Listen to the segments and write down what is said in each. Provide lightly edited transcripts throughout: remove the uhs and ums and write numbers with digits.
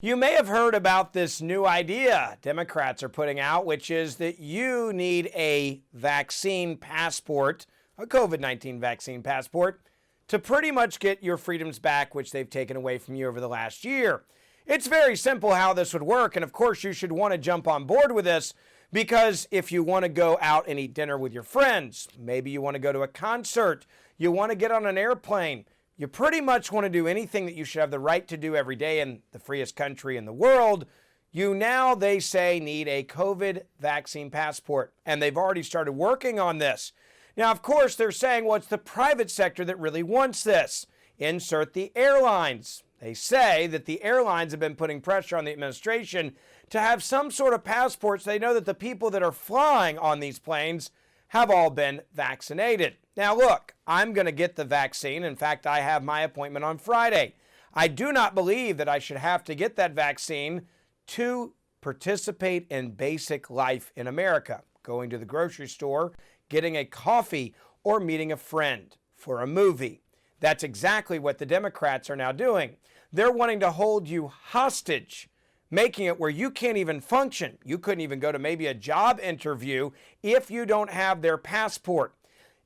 You may have heard about this new idea Democrats are putting out, which is that you need a vaccine passport, a COVID-19 vaccine passport, to pretty much get your freedoms back, which they've taken away from you over the last year. It's very simple how this would work, and of course you should want to jump on board with this because if you want to go out and eat dinner with your friends, maybe you want to go to a concert, you want to get on an airplane, you pretty much want to do anything that you should have the right to do every day in the freest country in the world, you now, they say, need a COVID vaccine passport. And they've already started working on this. Now, of course, they're saying, well, it's the private sector that really wants this. Insert the airlines. They say that the airlines have been putting pressure on the administration to have some sort of passports. They know that the people that are flying on these planes have all been vaccinated. Now, look, I'm going to get the vaccine. In fact, I have my appointment on Friday. I do not believe that I should have to get that vaccine to participate in basic life in America, going to the grocery store, getting a coffee, or meeting a friend for a movie. That's exactly what the Democrats are now doing. They're wanting to hold you hostage, making it where you can't even function. You couldn't even go to maybe a job interview if you don't have their passport.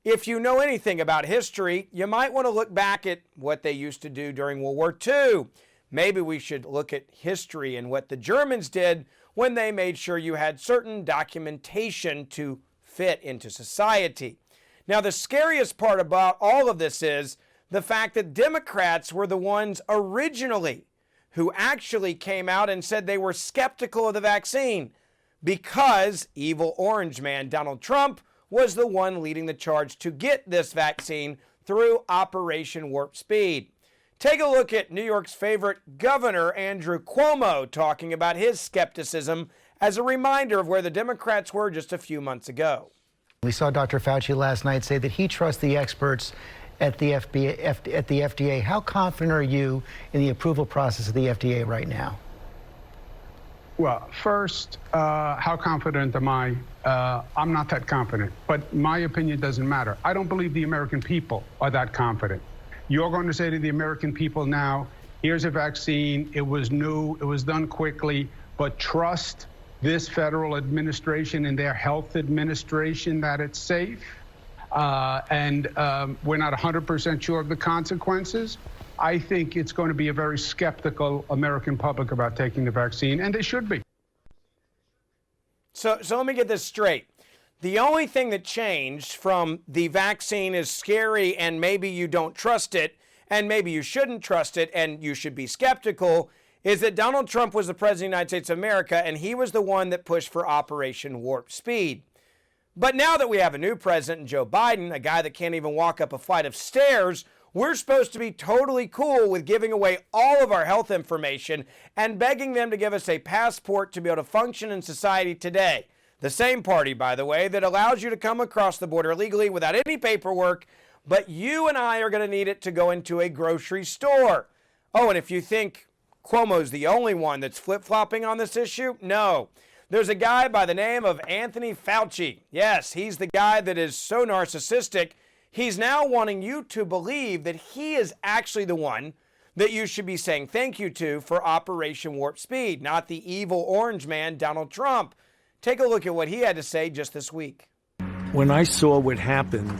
If you know anything about history, you might want to look back at what they used to do during World War II. Maybe we should look at history and what the Germans did when they made sure you had certain documentation to fit into society. Now, the scariest part about all of this is the fact that Democrats were the ones originally who actually came out and said they were skeptical of the vaccine because evil orange man Donald Trump was the one leading the charge to get this vaccine through Operation Warp Speed. Take a look at New York's favorite governor, Andrew Cuomo, talking about his skepticism as a reminder of where the Democrats were just a few months ago. We saw Dr. Fauci last night say that he trusts the experts at the FDA. How confident are you in the approval process of the FDA right now? Well, first, how confident am I? I'm not that confident, but my opinion doesn't matter. I don't believe the American people are that confident. You're going to say to the American people now, here's a vaccine, it was new, it was done quickly, but trust this federal administration and their health administration that it's safe. And we're not 100% sure of the consequences. I think it's going to be a very skeptical American public about taking the vaccine, and they should be. So let me get this straight. The only thing that changed from the vaccine is scary and maybe you don't trust it, and maybe you shouldn't trust it and you should be skeptical, is that Donald Trump was the president of the United States of America and he was the one that pushed for Operation Warp Speed. But now that we have a new president, Joe Biden, a guy that can't even walk up a flight of stairs, we're supposed to be totally cool with giving away all of our health information and begging them to give us a passport to be able to function in society today. The same party, by the way, that allows you to come across the border legally without any paperwork, but you and I are going to need it to go into a grocery store. Oh, and if you think Cuomo's the only one that's flip-flopping on this issue, no. There's a guy by the name of Anthony Fauci. Yes, he's the guy that is so narcissistic, he's now wanting you to believe that he is actually the one that you should be saying thank you to for Operation Warp Speed, not the evil orange man, Donald Trump. Take a look at what he had to say just this week. When I saw what happened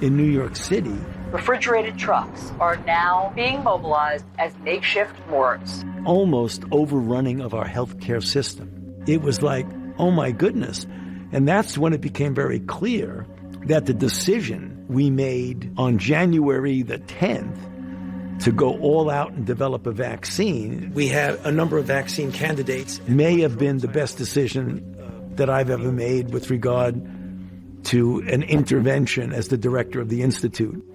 in New York City, refrigerated trucks are now being mobilized as makeshift morgues. Almost overrunning of our healthcare system. It was like, oh my goodness. And that's when it became very clear that the decision we made on January the 10th to go all out and develop a vaccine, we had a number of vaccine candidates, may have been the best decision that I've ever made with regard to an intervention as the director of the Institute.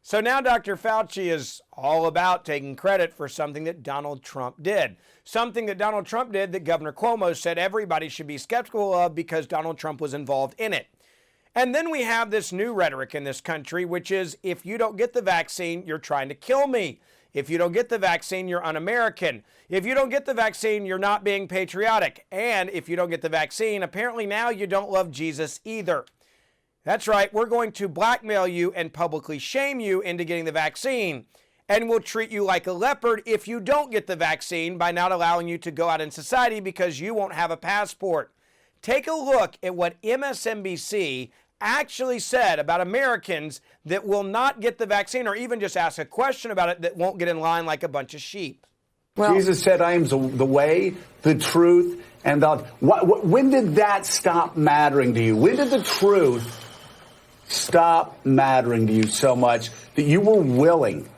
So now Dr. Fauci is all about taking credit for something that Donald Trump did. Something that Donald Trump did that Governor Cuomo said everybody should be skeptical of because Donald Trump was involved in it. And then we have this new rhetoric in this country, which is if you don't get the vaccine, you're trying to kill me. If you don't get the vaccine, you're un-American. If you don't get the vaccine, you're not being patriotic. And if you don't get the vaccine, apparently now you don't love Jesus either. That's right, we're going to blackmail you and publicly shame you into getting the vaccine. and will treat you like a leopard if you don't get the vaccine by not allowing you to go out in society because you won't have a passport. Take a look at what MSNBC actually said about Americans that will not get the vaccine or even just ask a question about it that won't get in line like a bunch of sheep. Well, Jesus said, I am the way, the truth, and the... When did that stop mattering to you? When did the truth stop mattering to you so much that you were willing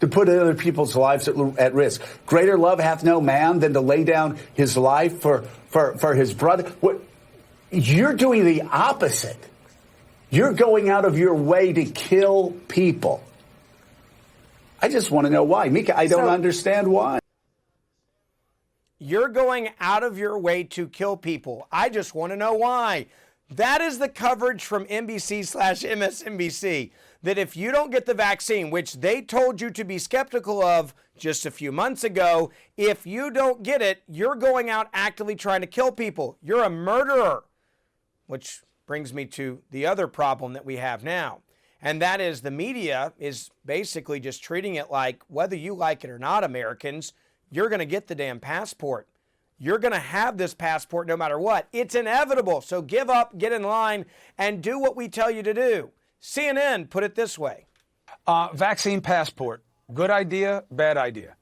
to put other people's lives at risk? Greater love hath no man than to lay down his life for his brother. You're doing the opposite. You're going out of your way to kill people. I just want to know why. Mika, I don't understand why. You're going out of your way to kill people. I just want to know why. That is the coverage from NBC/MSNBC, that if you don't get the vaccine, which they told you to be skeptical of just a few months ago, if you don't get it, you're going out actively trying to kill people. You're a murderer. Which brings me to the other problem that we have now. And that is the media is basically just treating it like, whether you like it or not, Americans, you're going to get the damn passport. You're going to have this passport no matter what. It's inevitable. So give up, get in line, and do what we tell you to do. CNN put it this way. Vaccine passport. Good idea, bad idea?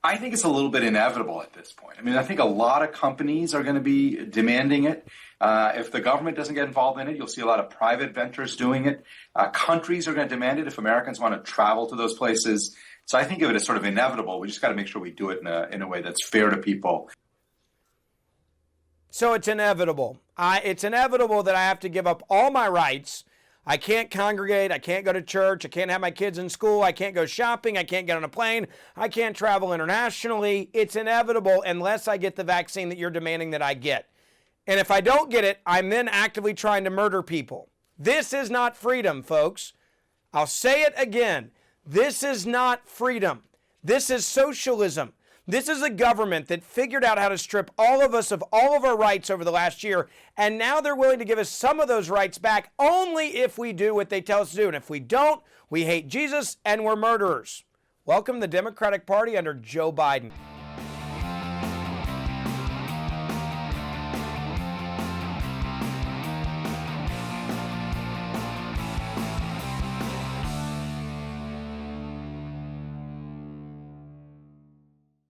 I think it's a little bit inevitable at this point. I mean, I think a lot of companies are going to be demanding it. If the government doesn't get involved in it, you'll see a lot of private ventures doing it. Countries are going to demand it if Americans want to travel to those places. So I think of it as sort of inevitable. We just got to make sure we do it in a way that's fair to people. So it's inevitable. It's inevitable that I have to give up all my rights. I can't congregate. I can't go to church. I can't have my kids in school. I can't go shopping. I can't get on a plane. I can't travel internationally. It's inevitable unless I get the vaccine that you're demanding that I get. And if I don't get it, I'm then actively trying to murder people. This is not freedom, folks. I'll say it again. This is not freedom. This is socialism. This is a government that figured out how to strip all of us of all of our rights over the last year, and now they're willing to give us some of those rights back only if we do what they tell us to do. And if we don't, we hate Jesus and we're murderers. Welcome to the Democratic Party under Joe Biden.